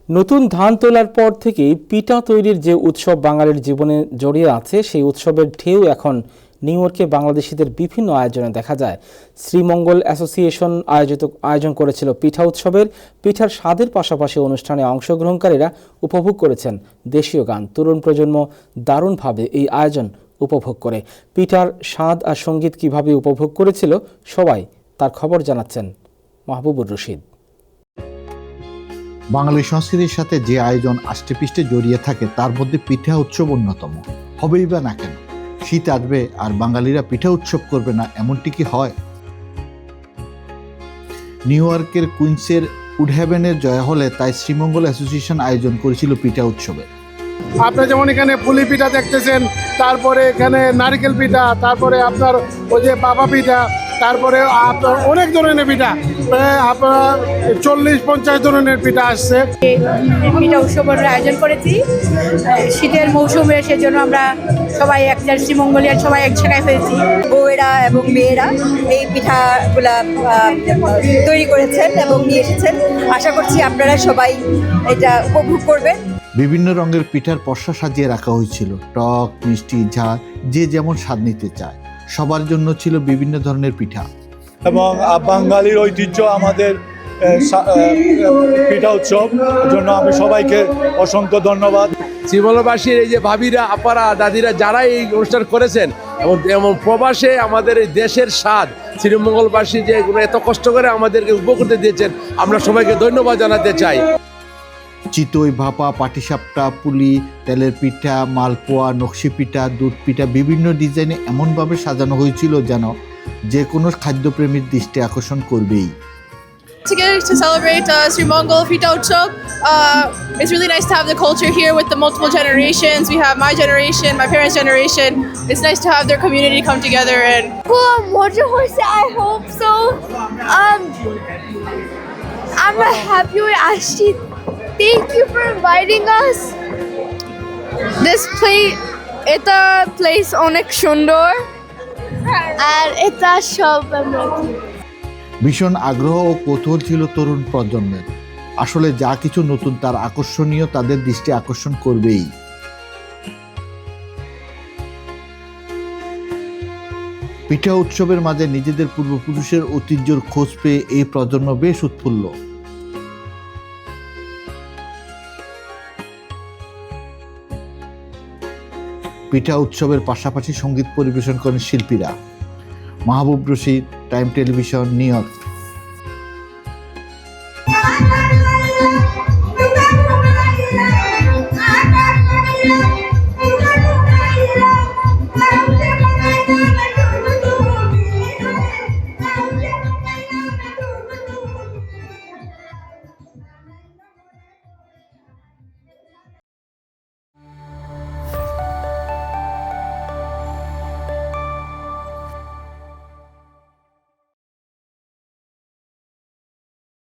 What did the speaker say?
নতুন ধান তোলার পর থেকেই পিঠা তৈরির যে উৎসব বাঙালির জীবনে জড়িয়ে আছে সেই উৎসবের ঢেউ এখন নিউ ইয়র্কে বাংলাদেশিদের বিভিন্ন আয়োজনে দেখা যায়। শ্রীমঙ্গল অ্যাসোসিয়েশন আয়োজন করেছিল পিঠা উৎসবের। পিঠার স্বাদের পাশাপাশি অনুষ্ঠানে অংশগ্রহণকারীরা উপভোগ করেছেন দেশীয় গান। তরুণ প্রজন্ম দারুণভাবে এই আয়োজন উপভোগ করে। পিঠার স্বাদ আর সঙ্গীত কিভাবে উপভোগ করেছিল সবাই, তার খবর জানাচ্ছেন মাহবুবুর রশিদ। বাঙালি সংস্কৃতির সাথে যে আয়োজন আষ্টেপৃষ্টে জড়িয়ে থাকে তার মধ্যে পিঠা উৎসব অন্যতম। হবেই বা না কেন? শীত আসবে আর বাঙালিরা পিঠা উৎসব করবে না, এমনটি কি হয়? নিউ ইয়র্কের কুইন্সের উডহ্যাভেনের জয়া হলে তাই শ্রীমঙ্গল অ্যাসোসিয়েশন আয়োজন করেছিল পিঠা উৎসবে। আপনার যেমন এখানে পুলি পিঠা দেখতেছেন, তারপরে এখানে নারকেল পিঠা, তারপরে আপনার ওই যে বাবা পিঠা, তারপরে আপনার অনেক ধরনের পিঠা, আপনার 40-50 ধরনের পিঠা আসছে। পিঠা উৎসবের আয়োজন করেছি শীতের মৌসুমে, সেজন্য আমরা সবাই একটা শ্রীমঙ্গলিয়ান সবাই এক জায়গায় হয়েছি। বউয়েরা এবং মেয়েরা এই পিঠাগুলা তৈরি করেছেন এবং নিয়ে এসেছেন। আশা করছি আপনারা সবাই এটা উপভোগ করবেন। বিভিন্ন রঙের পিঠার পসরা সাজিয়ে রাখা হয়েছিল, টক, মিষ্টি, ঝাল, যে যেমন স্বাদ নিতে চায়। সবার জন্য ছিল বিভিন্ন ধরনের পিঠা। এবং বাঙালির ঐতিহ্য আমাদের পিঠা উৎসব জন্য আমি সবাইকে অসংখ্য ধন্যবাদ। শ্রীমঙ্গলবাসীর এই যে ভাবিরা, আপারা, দাদিরা যারা এই অনুষ্ঠান করেছেন এবং প্রবাসে আমাদের এই দেশের স্বাদ শ্রীমঙ্গলবাসী যে এত কষ্ট করে আমাদেরকে উপভোগ করতে দিয়েছেন, আমরা সবাইকে ধন্যবাদ জানাতে চাই। চিতই, ভাপা, পাটিসাপটা, পুলি, তেলের পিঠা, মালপোয়া, নকশি পিঠা, দুধ পিঠা বিভিন্ন ডিজাইনে এমনভাবে সাজানো হয়েছিল যেন যে কোনো খাদ্যপ্রেমীর দৃষ্টি আকর্ষণ করবেই। Together to celebrate Srimongol Pita Utsav. It's really nice to have the culture here with the multiple generations. We have my generation, my parents' generation. It's nice to have their community come together and. I hope so. I'm not happy with Ashti. Thank you for inviting us. This place onek sundor. আর এটা সব আমরা ভীষণ আগ্রহ ও কৌতূহল ছিল তরুণ প্রজন্মের। আসলে যা কিছু নতুন তার আকর্ষণীয় তাদের দৃষ্টি আকর্ষণ করবেই। পিঠা উৎসবের মাঝে নিজেদের পূর্বপুরুষের ঐতিহ্যের খোঁজ পেয়ে এই প্রজন্ম বেশ উৎফুল্ল। পিঠা উৎসবের পাশাপাশি সঙ্গীত পরিবেশন করেন শিল্পীরা। Mahbub Rashid, time television, New York.